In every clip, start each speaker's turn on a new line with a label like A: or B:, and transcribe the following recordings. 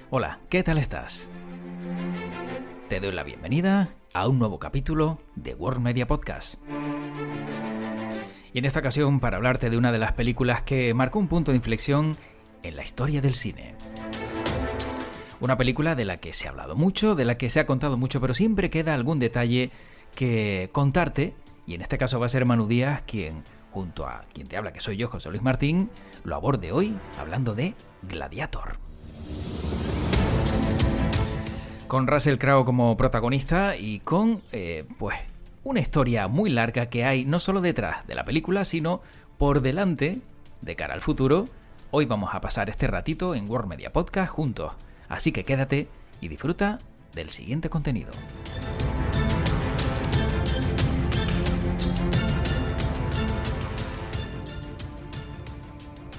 A: Hola, ¿qué tal estás? Te doy la bienvenida a un nuevo capítulo de World Media Podcast. Y en esta ocasión para hablarte de una de las películas que marcó un punto de inflexión en la historia del cine. Una película de la que se ha hablado mucho, de la que se ha contado mucho, pero siempre queda algún detalle que contarte, y en este caso va a ser Manu Díaz quien, junto a quien te habla, que soy yo, José Luis Martín, lo aborde hoy hablando de Gladiator. Con Russell Crowe como protagonista y con, una historia muy larga que hay no solo detrás de la película, sino por delante, de cara al futuro. Hoy vamos a pasar este ratito en World Media Podcast juntos, así que quédate y disfruta del siguiente contenido.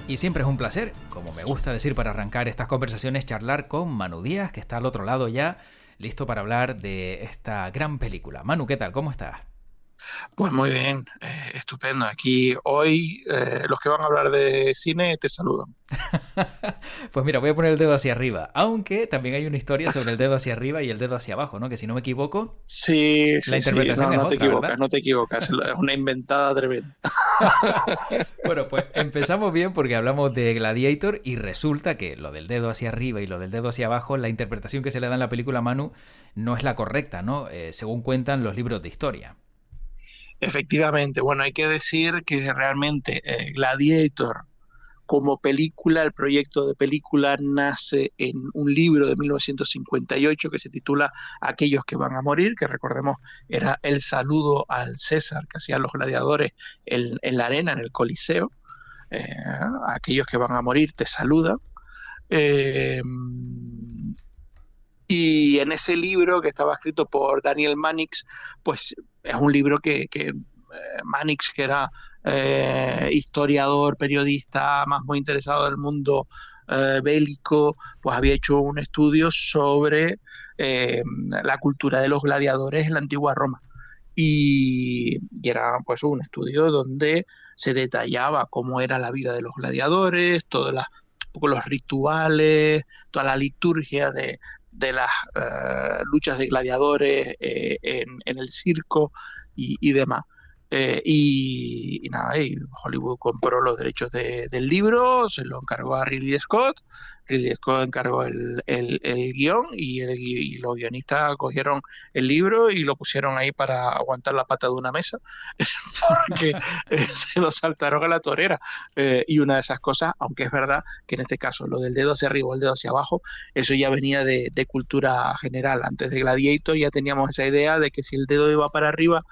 A: Y siempre es un placer, como me gusta decir para arrancar estas conversaciones, charlar con Manu Díaz, que está al otro lado ya, listo para hablar de esta gran película. Manu, ¿qué tal? ¿Cómo estás?
B: Pues muy bien, estupendo. Aquí hoy los que van a hablar de cine te saludan.
A: Pues mira, voy a poner el dedo hacia arriba, aunque también hay una historia sobre el dedo hacia arriba y el dedo hacia abajo, ¿no? Que si no me equivoco,
B: Sí,
A: la
B: sí, sí,
A: interpretación
B: no,
A: es
B: no te
A: otra,
B: equivocas,
A: ¿verdad?
B: no te equivocas. Es una inventada tremenda.
A: Bueno, pues empezamos bien porque hablamos de Gladiator y resulta que lo del dedo hacia arriba y lo del dedo hacia abajo, la interpretación que se le da en la película Manu no es la correcta, ¿no? Según cuentan los libros de historia.
B: Efectivamente, bueno, hay que decir que realmente Gladiator como película, el proyecto de película nace en un libro de 1958 que se titula Aquellos que van a morir, que recordemos era el saludo al César que hacían los gladiadores en la arena, en el Coliseo. Aquellos que van a morir te saludan. Eh, y en ese libro que estaba escrito por Daniel Mannix, pues es un libro que Mannix, que era historiador, periodista, más muy interesado del mundo bélico, pues había hecho un estudio sobre la cultura de los gladiadores en la antigua Roma. Y era pues un estudio donde se detallaba cómo era la vida de los gladiadores, un poco los rituales, toda la liturgia de las luchas de gladiadores en el circo y demás. Y nada, y Hollywood compró los derechos del libro, se lo encargó a Ridley Scott. Ridley Scott encargó el guión y los guionistas cogieron el libro y lo pusieron ahí para aguantar la pata de una mesa porque se lo saltaron a la torera. Y una de esas cosas, aunque es verdad que en este caso lo del dedo hacia arriba o el dedo hacia abajo, eso ya venía de cultura general. Antes de Gladiator ya teníamos esa idea de que si el dedo iba para arriba,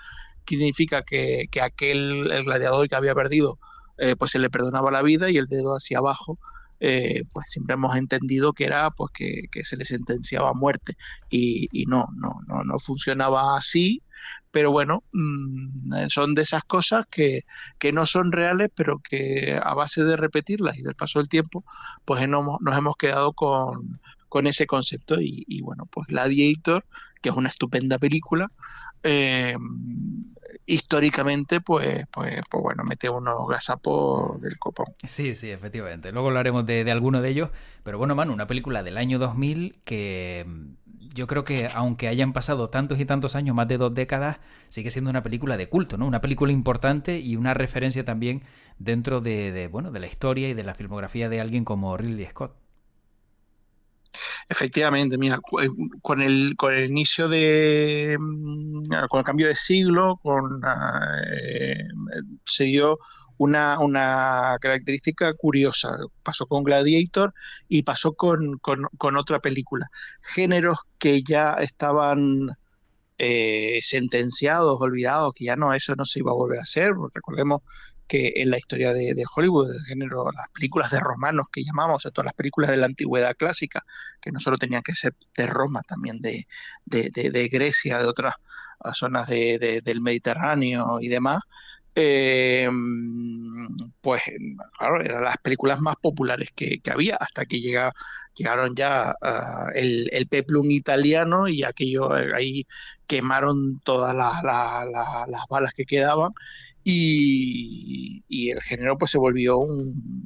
B: significa que aquel, el gladiador que había perdido, pues se le perdonaba la vida, y el dedo hacia abajo, pues siempre hemos entendido que era pues que se le sentenciaba a muerte. Y no funcionaba así, pero bueno, son de esas cosas que no son reales, pero que a base de repetirlas y del paso del tiempo, pues nos hemos quedado con ese concepto. Y bueno, pues Gladiator, que es una estupenda película, eh, históricamente, pues bueno, mete unos gazapos del copón.
A: Sí, sí, efectivamente. Luego hablaremos de alguno de ellos. Pero bueno, Manu, una película del año 2000 que yo creo que aunque hayan pasado tantos y tantos años, más de 2 décadas, sigue siendo una película de culto, ¿no? Una película importante y una referencia también dentro de la historia y de la filmografía de alguien como Ridley Scott.
B: Efectivamente, mira, con el inicio con el cambio de siglo, se dio una característica curiosa. Pasó con Gladiator y pasó con otra película. Géneros que ya estaban sentenciados, olvidados, que ya no, eso no se iba a volver a hacer. Recordemos que en la historia de Hollywood, del género, las películas de romanos que llamamos, o sea, todas las películas de la antigüedad clásica, que no solo tenían que ser de Roma, también de Grecia, de otras zonas del Mediterráneo y demás, eh, pues claro, eran las películas más populares que había, hasta que llegaron ya el peplum italiano, y aquello ahí quemaron todas las balas que quedaban, y el género pues se volvió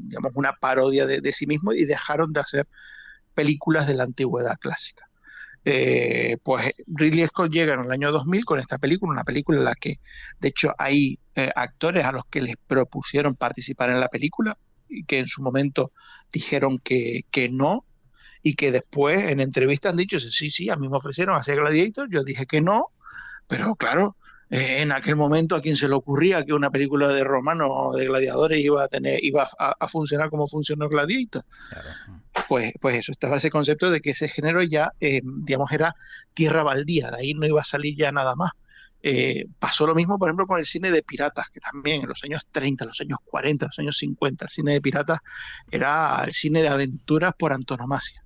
B: digamos, una parodia de sí mismo y dejaron de hacer películas de la antigüedad clásica. Pues Ridley Scott llega en el año 2000 con esta película, una película en la que, de hecho, hay actores a los que les propusieron participar en la película y que en su momento dijeron que no, y que después en entrevistas han dicho, sí, sí, a mí me ofrecieron hacer Gladiator, yo dije que no, pero claro, en aquel momento a quién se le ocurría que una película de romanos o de gladiadores iba a funcionar como funcionó Gladiator.
A: Claro.
B: Pues eso, estaba ese concepto de que ese género ya, digamos, era tierra baldía, de ahí no iba a salir ya nada más. Pasó lo mismo, por ejemplo, con el cine de piratas, que también en los años 30, los años 40, los años 50, el cine de piratas era el cine de aventuras por antonomasia.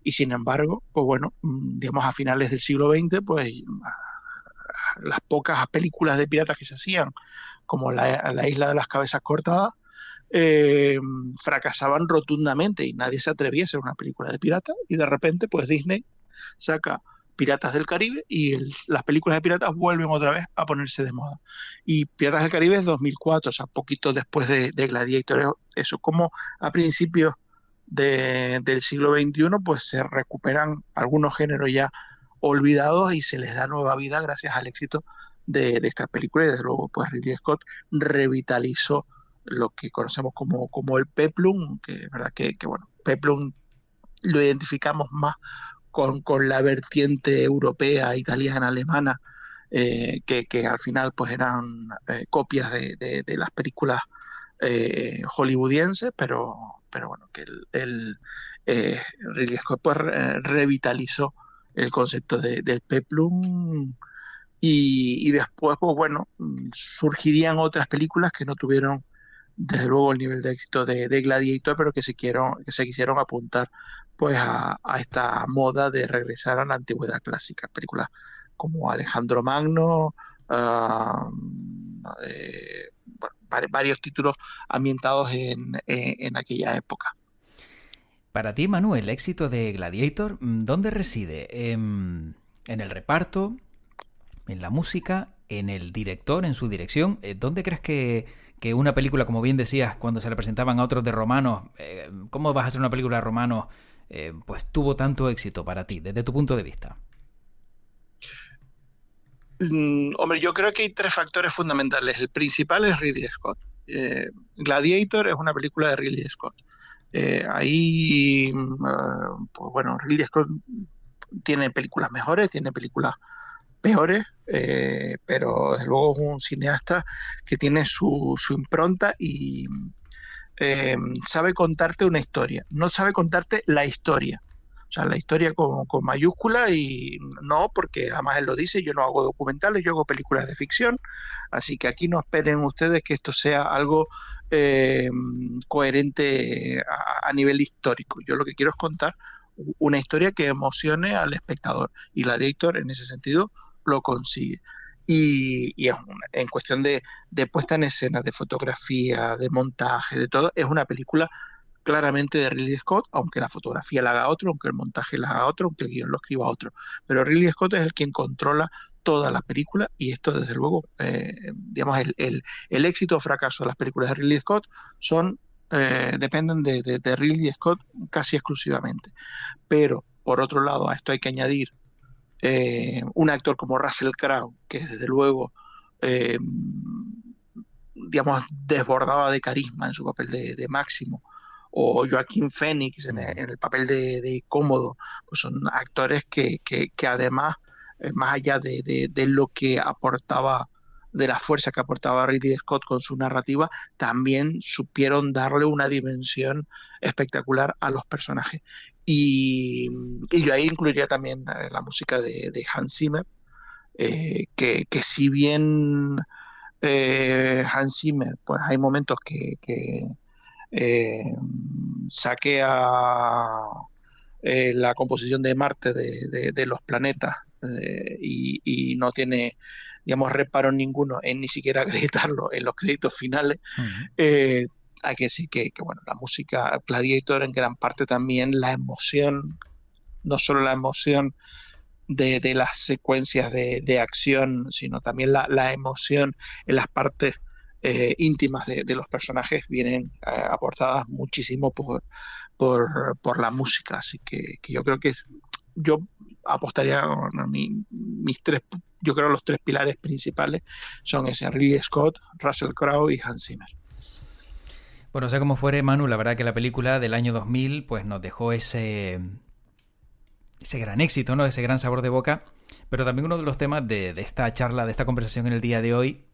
B: Y sin embargo, pues bueno, digamos a finales del siglo XX, pues las pocas películas de piratas que se hacían, como la Isla de las Cabezas Cortadas, eh, fracasaban rotundamente y nadie se atrevía a hacer una película de piratas, y de repente pues Disney saca Piratas del Caribe y las películas de piratas vuelven otra vez a ponerse de moda. Y Piratas del Caribe es 2004, o sea, poquito después de Gladiator. Eso como a principios del siglo XXI, pues se recuperan algunos géneros ya olvidados y se les da nueva vida gracias al éxito de esta película, y desde luego pues Ridley Scott revitalizó lo que conocemos como el peplum, que es verdad que bueno, peplum lo identificamos más con la vertiente europea, italiana, alemana, que al final pues eran copias de las películas hollywoodienses, pero bueno, que Ridley Scott pues, revitalizó el concepto del peplum, y después, pues bueno, surgirían otras películas que no tuvieron desde luego el nivel de éxito de Gladiator, pero que se quisieron apuntar pues a esta moda de regresar a la antigüedad clásica. Películas como Alejandro Magno, varios títulos ambientados en aquella época.
A: Para ti, Manu, el éxito de Gladiator, ¿dónde reside? ¿En el reparto? ¿En la música? ¿En el director? ¿En su dirección? ¿Dónde crees que una película, como bien decías, cuando se le presentaban a otros de romanos, ¿cómo vas a hacer una película de romanos? Pues tuvo tanto éxito para ti, desde tu punto de vista.
B: Hombre, yo creo que hay tres factores fundamentales. El principal es Ridley Scott. Gladiator es una película de Ridley Scott. Pues bueno, Ridley Scott tiene películas mejores, tiene películas peores, pero desde luego es un cineasta que tiene su impronta y sabe contarte una historia, no sabe contarte la historia. O sea, la historia con mayúscula, y no, porque además él lo dice, yo no hago documentales, yo hago películas de ficción, así que aquí no esperen ustedes que esto sea algo coherente a nivel histórico. Yo lo que quiero es contar una historia que emocione al espectador, y Gladiator en ese sentido lo consigue. Y es en cuestión de puesta en escena, de fotografía, de montaje, de todo, es una película claramente de Ridley Scott, aunque la fotografía la haga otro, aunque el montaje la haga otro, aunque el guión lo escriba otro. Pero Ridley Scott es el quien controla toda la película, y esto desde luego, digamos, el éxito o fracaso de las películas de Ridley Scott dependen de Ridley Scott casi exclusivamente. Pero, por otro lado, a esto hay que añadir un actor como Russell Crowe, que desde luego digamos, desbordaba de carisma en su papel de Máximo, o Joaquín Phoenix en el papel de Cómodo. Pues son actores que además, más allá de lo que aportaba, de la fuerza que aportaba Ridley Scott con su narrativa, también supieron darle una dimensión espectacular a los personajes. Y yo ahí incluiría también la música de Hans Zimmer, que si bien Hans Zimmer, pues hay momentos que saquea la composición de Marte de los planetas, y no tiene, digamos, reparo ninguno en ni siquiera acreditarlo en los créditos finales. Hay que decir que bueno, la música Gladiator en gran parte también la emoción, no solo la emoción de las secuencias de acción, sino también la emoción en las partes íntimas de los personajes vienen aportadas muchísimo por la música. Así que yo creo yo apostaría, bueno, mis tres, yo creo los tres pilares principales son ese: Ridley Scott, Russell Crowe y Hans Zimmer.
A: Bueno, sea como fuere, Manu, la verdad que la película del año 2000 pues nos dejó ese gran éxito, ¿no? Ese gran sabor de boca. Pero también uno de los temas de esta charla, de esta conversación en el día de hoy,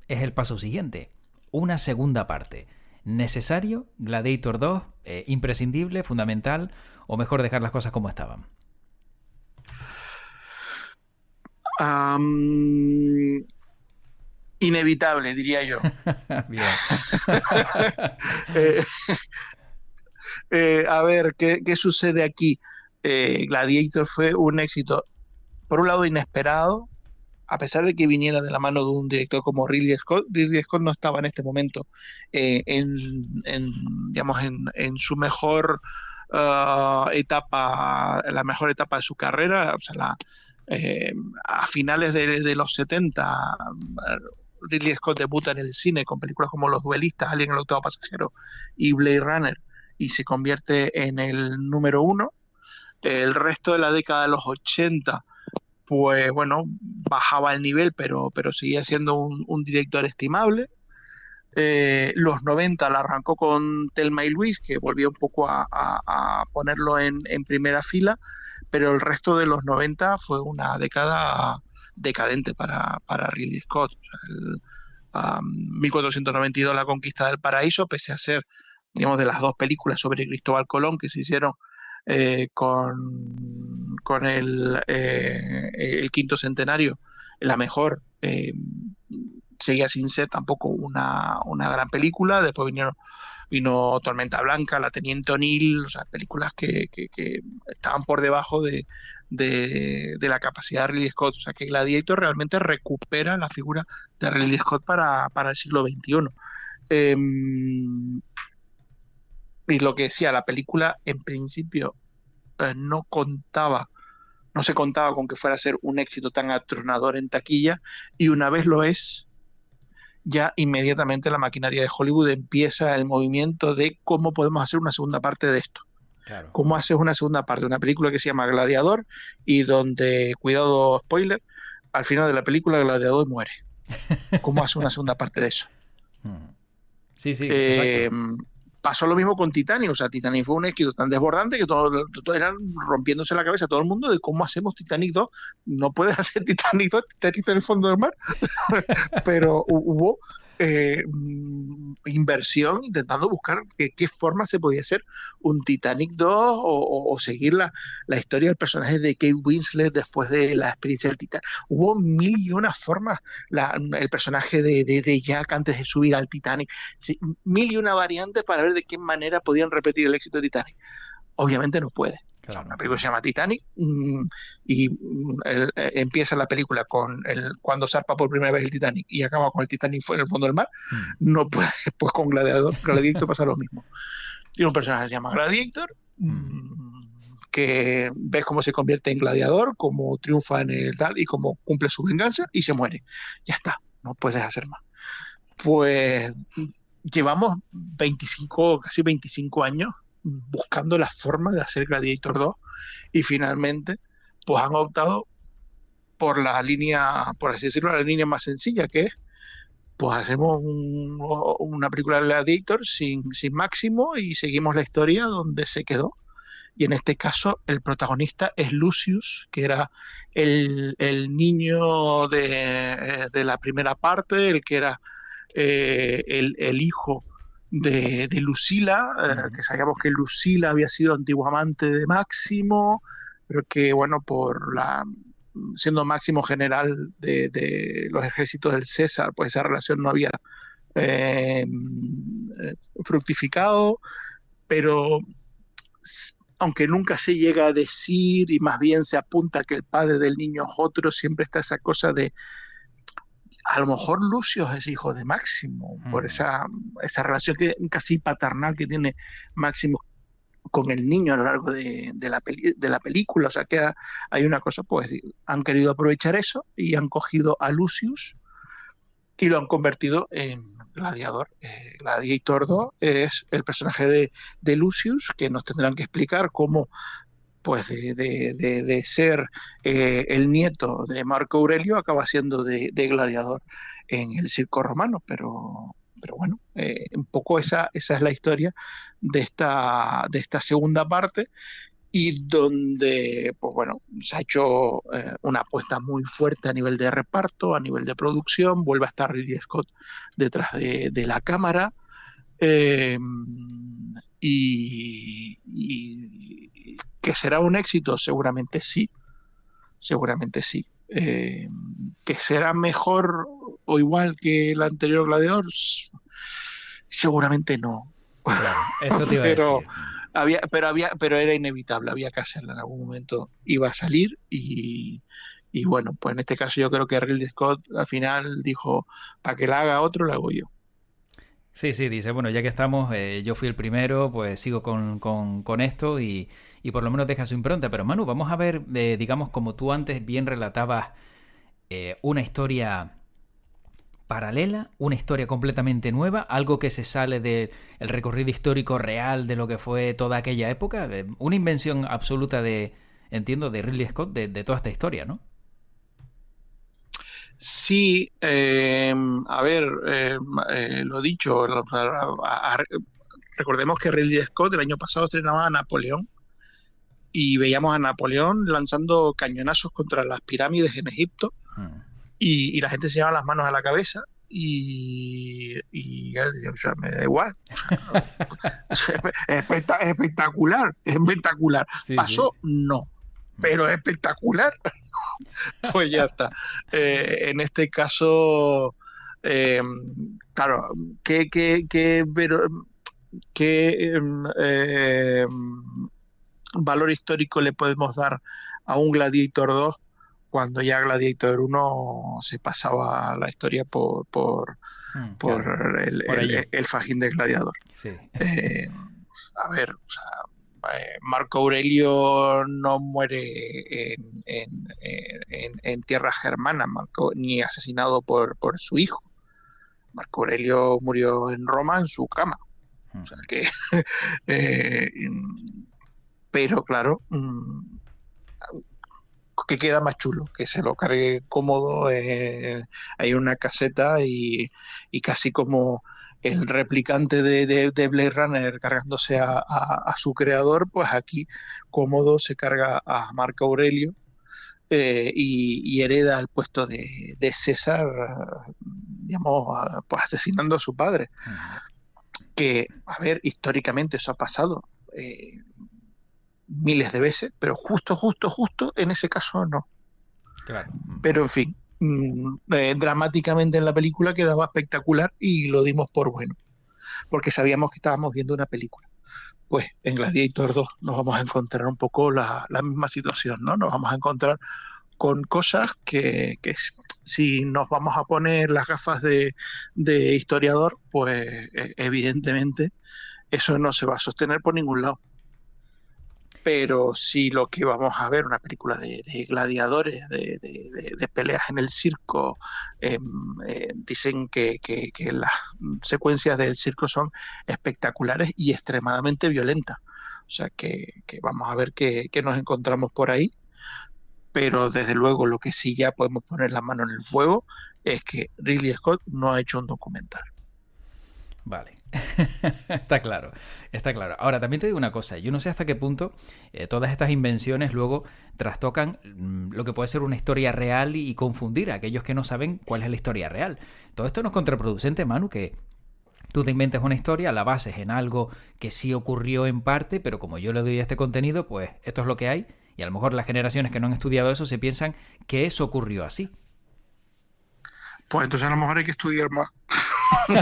A: es el paso siguiente. Una segunda parte. ¿Necesario? ¿Gladiator 2? ¿Imprescindible? ¿Fundamental? ¿O mejor dejar las cosas como estaban?
B: Inevitable, diría yo.
A: Bien.
B: eh, a ver, ¿qué sucede aquí? Gladiator fue un éxito, por un lado, inesperado, a pesar de que viniera de la mano de un director como Ridley Scott. Ridley Scott no estaba en este momento digamos, en su mejor etapa, la mejor etapa de su carrera. O sea, a finales de los 70, Ridley Scott debuta en el cine con películas como Los Duelistas, Alien el octavo pasajero y Blade Runner, y se convierte en el número uno. El resto de la década de los 80, pues bueno, bajaba el nivel, pero seguía siendo un director estimable. Los 90 la arrancó con Thelma y Luis, que volvió un poco a ponerlo en primera fila, pero el resto de los 90 fue una década decadente para Ridley Scott. El, 1492, La conquista del paraíso, pese a ser, digamos, de las dos películas sobre Cristóbal Colón que se hicieron con el quinto centenario, la mejor, seguía sin ser tampoco una gran película. Después vino Tormenta Blanca, La Teniente O'Neill, o sea, películas que estaban por debajo de la capacidad de Ridley Scott. O sea, que Gladiator realmente recupera la figura de Ridley Scott para el siglo XXI. Y lo que decía, la película en principio no se contaba con que fuera a ser un éxito tan atronador en taquilla, y una vez lo es, ya inmediatamente la maquinaria de Hollywood empieza el movimiento de cómo podemos hacer una segunda parte de esto.
A: Claro.
B: ¿Cómo haces una segunda parte? Una película que se llama Gladiador, y donde, cuidado spoiler, al final de la película Gladiador muere. ¿Cómo haces una segunda parte de eso?
A: Sí, exacto.
B: Pasó lo mismo con Titanic. O sea, Titanic fue un éxito tan desbordante que todos eran rompiéndose la cabeza todo el mundo de cómo hacemos Titanic 2. No puedes hacer Titanic 2, Titanic en el fondo del mar. Pero hubo inversión intentando buscar qué forma se podía hacer un Titanic 2, o seguir la historia del personaje de Kate Winslet después de la experiencia del Titanic. Hubo mil y una formas, el personaje de Jack antes de subir al Titanic, sí, mil y una variantes para ver de qué manera podían repetir el éxito de Titanic. Obviamente no puede. Claro. O sea, una película se llama Titanic, y empieza la película cuando zarpa por primera vez el Titanic y acaba con el Titanic en el fondo del mar. No puede. Pues con Gladiator pasa lo mismo. Tiene un personaje que se llama Gladiator, que ves cómo se convierte en gladiador, cómo triunfa en el tal y cómo cumple su venganza y se muere. Ya está, no puedes hacer más. Pues llevamos casi 25 años buscando la forma de hacer Gladiator 2, y finalmente pues han optado por la línea, por así decirlo, la línea más sencilla, que es pues hacemos una película de Gladiator sin Máximo y seguimos la historia donde se quedó. Y en este caso el protagonista es Lucius, que era el niño de la primera parte, el que era el hijo de Lucila, que sabíamos que Lucila había sido antiguo amante de Máximo, pero que, bueno, siendo Máximo general de los ejércitos del César, pues esa relación no había fructificado. Pero aunque nunca se llega a decir, y más bien se apunta que el padre del niño es otro, siempre está esa cosa de a lo mejor Lucio es hijo de Máximo, por esa relación casi paternal que tiene Máximo con el niño a lo largo de la película. O sea, que hay una cosa, pues han querido aprovechar eso y han cogido a Lucius, y lo han convertido en Gladiador. Gladiator 2 es el personaje de Lucius, que nos tendrán que explicar cómo, pues de ser el nieto de Marco Aurelio, acaba siendo de Gladiador en el circo romano, pero bueno, un poco esa es la historia de esta segunda parte, y donde, pues bueno, se ha hecho una apuesta muy fuerte a nivel de reparto, a nivel de producción. Vuelve a estar Ridley Scott detrás de la cámara, eh, y que será un éxito, seguramente sí. Que será mejor o igual que el anterior Gladiador, seguramente no.
A: Claro, eso te iba a
B: pero
A: decir.
B: pero era inevitable, había que hacerla en algún momento, iba a salir, y bueno, pues en este caso yo creo que Ridley Scott al final dijo, para que la haga otro, la hago yo.
A: Sí, sí, dice, bueno, ya que estamos, yo fui el primero, pues sigo con esto y por lo menos deja su impronta. Pero Manu, vamos a ver, digamos, como tú antes bien relatabas, una historia paralela, una historia completamente nueva, algo que se sale del recorrido histórico real de lo que fue toda aquella época, una invención absoluta entiendo, de Ridley Scott, de toda esta historia, ¿no?
B: Sí, a ver, lo dicho, recordemos que Ridley Scott el año pasado estrenaba a Napoleón, y veíamos a Napoleón lanzando cañonazos contra las pirámides en Egipto,
A: Hmm.
B: y la gente se llevaba las manos a la cabeza, y él dijo, o sea, me da igual. Es espectacular, es espectacular.
A: Sí, sí.
B: ¿Pasó? No, pero es espectacular. Pues ya está. En este caso, eh, claro, ¿qué valor histórico le podemos dar a un Gladiator 2 cuando ya Gladiator 1 se pasaba la historia por
A: Claro, por allí.
B: el fajín del gladiador?
A: Sí.
B: Eh, a ver, o sea, Marco Aurelio no muere en tierra germana, ni asesinado por su hijo. Marco Aurelio murió en Roma en su cama. O sea que, eh, pero claro, que queda más chulo, que se lo cargue cómodo, hay una caseta, y casi como el replicante de Blade Runner cargándose a su creador, pues aquí cómodo se carga a Marco Aurelio, y hereda el puesto de César, digamos, pues asesinando a su padre. Que, a ver, históricamente eso ha pasado miles de veces, pero justo en ese caso no.
A: Claro.
B: Pero en fin, dramáticamente en la película quedaba espectacular y lo dimos por bueno, porque sabíamos que estábamos viendo una película. Pues en Gladiator 2 nos vamos a encontrar un poco la misma situación, ¿no? Nos vamos a encontrar con cosas que si nos vamos a poner las gafas de historiador, pues evidentemente eso no se va a sostener por ningún lado. Pero si lo que vamos a ver, una película de gladiadores, de peleas en el circo, dicen que las secuencias del circo son espectaculares y extremadamente violentas. O sea que vamos a ver qué nos encontramos por ahí, pero desde luego lo que sí ya podemos poner la mano en el fuego es que Ridley Scott no ha hecho un documental.
A: Vale. Está claro, está claro. Ahora, también te digo una cosa, yo no sé hasta qué punto todas estas invenciones luego trastocan lo que puede ser una historia real y confundir a aquellos que no saben cuál es la historia real. Todo esto no es contraproducente, Manu, que tú te inventes una historia, la bases en algo que sí ocurrió en parte, pero como yo le doy este contenido, pues esto es lo que hay, y a lo mejor las generaciones que no han estudiado eso se piensan que eso ocurrió así.
B: Pues entonces a lo mejor hay que estudiar más.
A: Sí,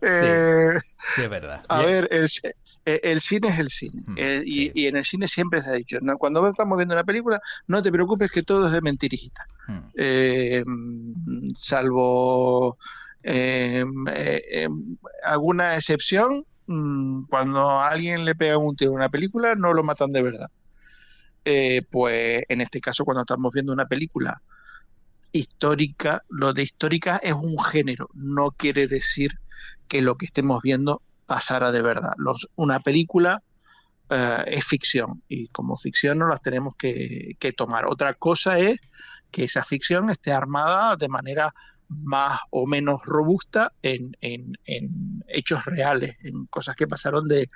B: eh,
A: sí es verdad.
B: A ver, el cine es el cine.
A: Sí.
B: Y en el cine siempre se ha dicho, ¿no? Cuando estamos viendo una película, no te preocupes que todo es de mentirijita. Eh, Salvo eh, alguna excepción, cuando a alguien le pegan un tiro en una película, no lo matan de verdad. Pues en este caso, cuando estamos viendo una película histórica, lo de histórica es un género, no quiere decir que lo que estemos viendo pasara de verdad. Una película es ficción y como ficción no las tenemos que tomar. Otra cosa es que esa ficción esté armada de manera más o menos robusta en hechos reales, en cosas que pasaron de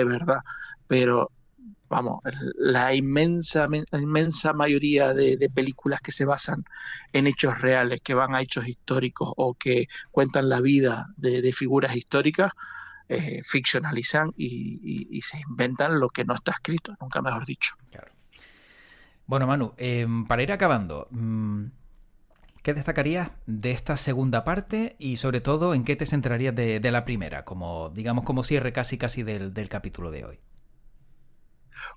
B: verdad. Pero vamos, la inmensa mayoría de películas que se basan en hechos reales, que van a hechos históricos o que cuentan la vida de figuras históricas, ficcionalizan y se inventan lo que no está escrito, nunca mejor dicho.
A: Claro. Bueno, Manu, para ir acabando, ¿qué destacarías de esta segunda parte y sobre todo en qué te centrarías de la primera, como digamos como cierre casi del capítulo de hoy?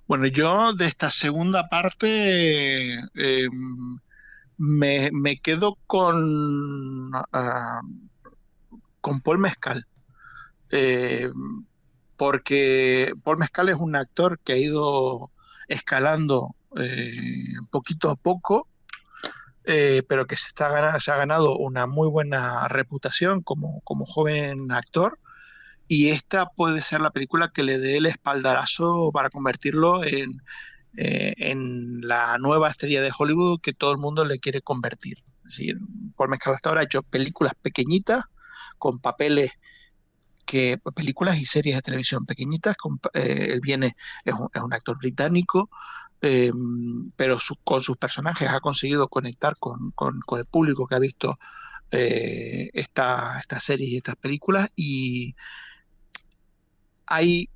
B: Bueno, yo de esta segunda parte me quedo con Paul Mescal, eh, porque Paul Mescal es un actor que ha ido escalando poquito a poco, pero que se ha ganado una muy buena reputación como joven actor. Y esta puede ser la película que le dé el espaldarazo para convertirlo en la nueva estrella de Hollywood que todo el mundo le quiere convertir. Es decir, Paul Mescal hasta ahora ha hecho películas pequeñitas, con papeles películas y series de televisión pequeñitas. Él viene, es un actor británico, eh, pero con sus personajes ha conseguido conectar con el público que ha visto estas series y estas películas. Y hay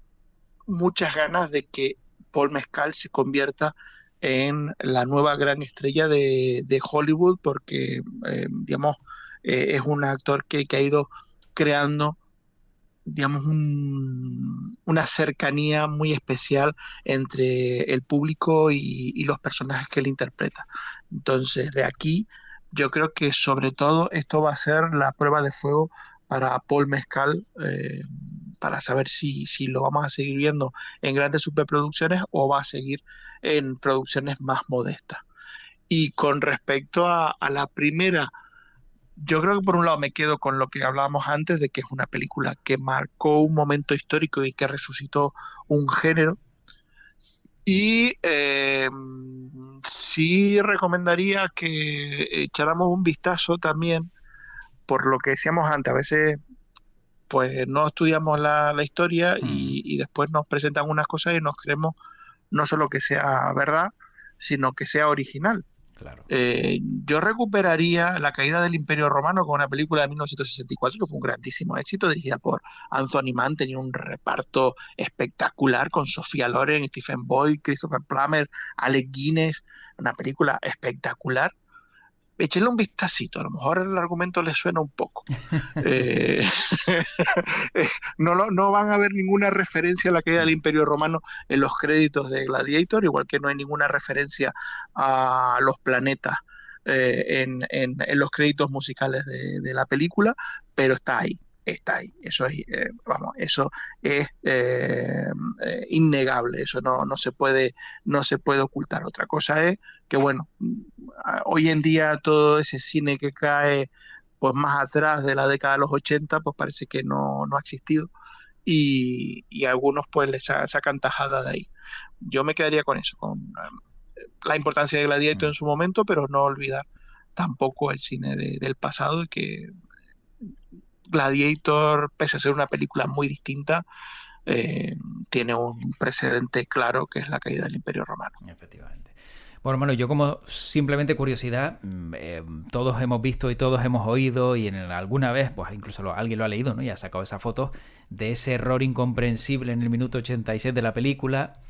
B: muchas ganas de que Paul Mescal se convierta en la nueva gran estrella de Hollywood, porque, digamos, es un actor que ha ido creando, digamos, una cercanía muy especial entre el público y los personajes que él interpreta. Entonces, de aquí, yo creo que sobre todo esto va a ser la prueba de fuego para Paul Mescal, para saber si lo vamos a seguir viendo en grandes superproducciones o va a seguir en producciones más modestas. Y con respecto a la primera, yo creo que por un lado me quedo con lo que hablábamos antes, de que es una película que marcó un momento histórico y que resucitó un género. Y sí recomendaría que echáramos un vistazo también, por lo que decíamos antes, a veces pues no estudiamos la historia y después nos presentan unas cosas y nos creemos no solo que sea verdad, sino que sea original.
A: Claro.
B: Yo recuperaría La caída del Imperio Romano con una película de 1964 que fue un grandísimo éxito, dirigida por Anthony Mann, tenía un reparto espectacular con Sofía Loren, Stephen Boyd, Christopher Plummer, Alec Guinness, una película espectacular. Échenle un vistacito, a lo mejor el argumento les suena un poco. Eh, no van a ver ninguna referencia a la caída del Imperio Romano en los créditos de Gladiator, igual que no hay ninguna referencia a los planetas en los créditos musicales de la película, pero está ahí. Está ahí, eso es, vamos, eso es innegable, eso no se puede ocultar. Otra cosa es que, bueno, hoy en día todo ese cine que cae pues más atrás de la década de los 80 pues parece que no ha existido y algunos pues les sacan tajada de ahí. Yo me quedaría con eso, con la importancia de Gladiator en su momento, pero no olvidar tampoco el cine del pasado, y que Gladiator, pese a ser una película muy distinta, tiene un precedente claro que es la caída del Imperio Romano.
A: Efectivamente. Bueno, hermano, yo como simplemente curiosidad, todos hemos visto y todos hemos oído y en alguna vez, pues incluso alguien lo ha leído, ¿no? Y ha sacado esa foto de ese error incomprensible en el minuto 86 de la película,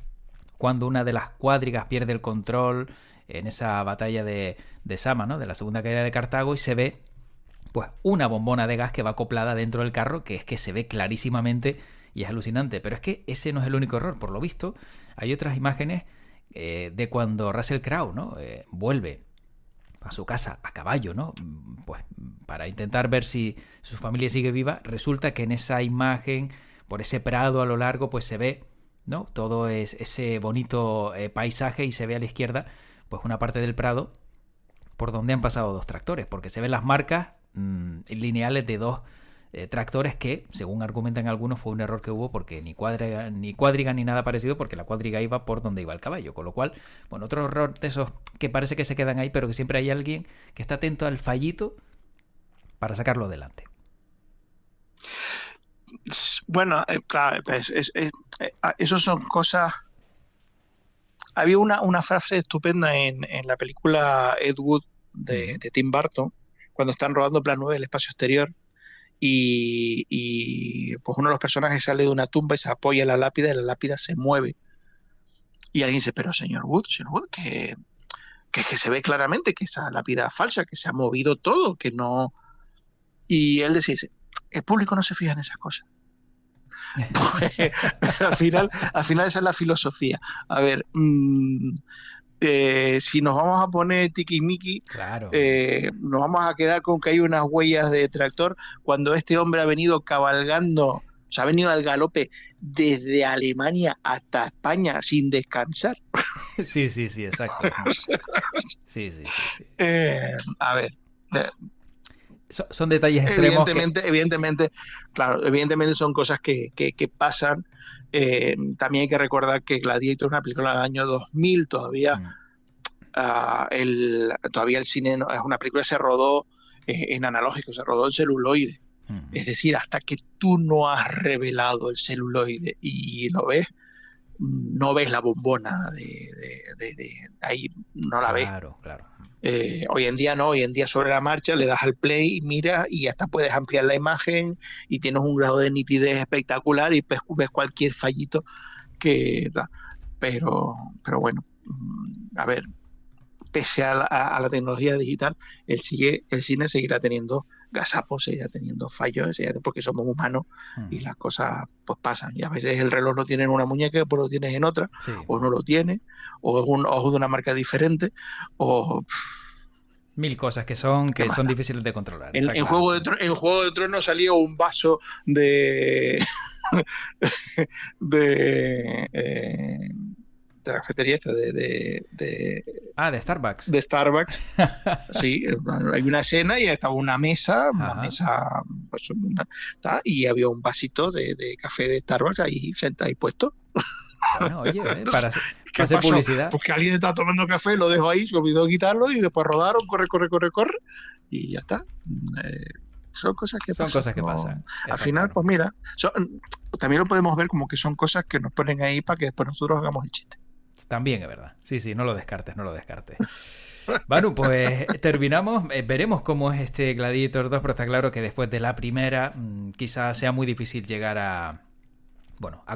A: cuando una de las cuadrigas pierde el control en esa batalla de Sama, ¿no? De la segunda caída de Cartago, y se ve pues una bombona de gas que va acoplada dentro del carro, que es que se ve clarísimamente y es alucinante. Pero es que ese no es el único error. Por lo visto, hay otras imágenes de cuando Russell Crowe, ¿no? Vuelve a su casa a caballo, ¿no? Pues para intentar ver si su familia sigue viva. Resulta que en esa imagen, por ese prado a lo largo, pues se ve, ¿no? Todo es ese bonito paisaje, y se ve a la izquierda pues una parte del prado por donde han pasado 2 tractores, porque se ven las marcas lineales de 2 tractores que, según argumentan algunos, fue un error que hubo porque ni cuadriga ni nada parecido, porque la cuadriga iba por donde iba el caballo, con lo cual, bueno, otro error de esos que parece que se quedan ahí, pero que siempre hay alguien que está atento al fallito para sacarlo adelante.
B: Bueno, claro, pues, eso son cosas. Había una frase estupenda en la película Ed Wood de Tim Burton, cuando están rodando Plan 9 del espacio exterior, y pues uno de los personajes sale de una tumba y se apoya en la lápida y la lápida se mueve. Y alguien dice, pero señor Wood, que se ve claramente que esa lápida es falsa, que se ha movido todo, que no... Y él dice, el público no se fija en esas cosas. Pues, al final esa es la filosofía. A ver, si nos vamos a poner tiquismiqui,
A: claro,
B: nos vamos a quedar con que hay unas huellas de tractor cuando este hombre ha venido cabalgando, o sea, ha venido al galope desde Alemania hasta España sin descansar.
A: Sí, exacto. Sí.
B: A ver,
A: son detalles extremos.
B: Evidentemente, claro, evidentemente son cosas que pasan. También hay que recordar que Gladiator es una película del año 2000, todavía todavía el cine es una película que se rodó en analógico, se rodó en celuloide. Es decir, hasta que tú no has revelado el celuloide y lo ves, no ves la bombona de ahí, no la ves.
A: Claro.
B: Hoy en día no, hoy en día sobre la marcha le das al play, miras y hasta puedes ampliar la imagen y tienes un grado de nitidez espectacular y ves cualquier fallito que da. Pero bueno, a ver, pese a la tecnología digital, el cine seguirá teniendo gazapos, seguirá teniendo fallos, porque somos humanos y las cosas pues pasan. Y a veces el reloj lo tienes en una muñeca, pues lo tienes en otra, sí, o no lo tiene, o es un ojo de una marca diferente, o...
A: Mil cosas que son difíciles de controlar.
B: En Juego de Tronos salía un vaso de la cafetería esta de
A: Starbucks.
B: De Starbucks. Sí, hay una cena y estaba una mesa, pues, y había un vasito de café de Starbucks ahí sentado y puesto.
A: Bueno, oye, para hacer publicidad.
B: Pues que alguien está tomando café, lo dejo ahí, se olvidó quitarlo y después rodaron, corre y ya está. Son cosas que pasan. Al final, pues mira, también lo podemos ver como que son cosas que nos ponen ahí para que después nosotros hagamos el chiste.
A: También es verdad. Sí, no lo descartes. Bueno, pues terminamos. Veremos cómo es este Gladiator 2, pero está claro que después de la primera quizás sea muy difícil llegar a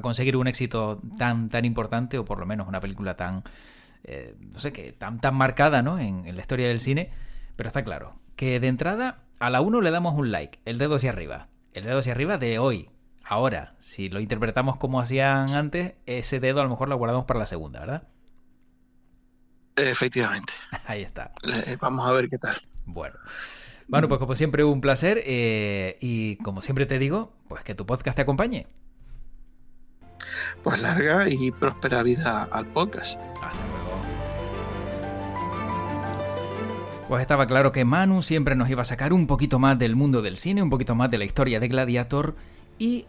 A: conseguir un éxito tan importante, o por lo menos una película tan marcada, ¿no? en la historia del cine. Pero está claro que de entrada a la 1 le damos un like, el dedo hacia arriba. El dedo hacia arriba de hoy. Ahora, si lo interpretamos como hacían antes, ese dedo a lo mejor lo guardamos para la segunda, ¿verdad?
B: Efectivamente.
A: Ahí está.
B: Vamos a ver qué tal.
A: Bueno, pues como siempre un placer y como siempre te digo, pues que tu podcast te acompañe.
B: Pues larga y próspera vida al podcast.
A: Hasta luego. Pues estaba claro que Manu siempre nos iba a sacar un poquito más del mundo del cine, un poquito más de la historia de Gladiator, y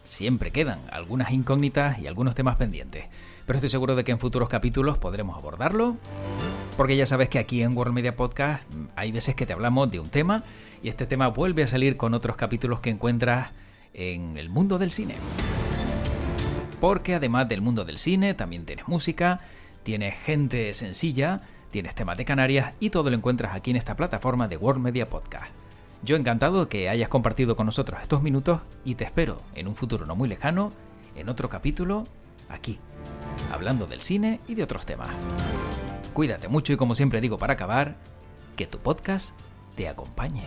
A: siempre quedan algunas incógnitas y algunos temas pendientes. Pero estoy seguro de que en futuros capítulos podremos abordarlo, porque ya sabes que aquí en World Media Podcast hay veces que te hablamos de un tema y este tema vuelve a salir con otros capítulos que encuentras en el mundo del cine. Porque además del mundo del cine también tienes música, tienes gente sencilla, tienes temas de Canarias y todo lo encuentras aquí en esta plataforma de World Media Podcast. Yo encantado de que hayas compartido con nosotros estos minutos y te espero en un futuro no muy lejano, en otro capítulo, aquí, hablando del cine y de otros temas. Cuídate mucho y como siempre digo para acabar, que tu podcast te acompañe.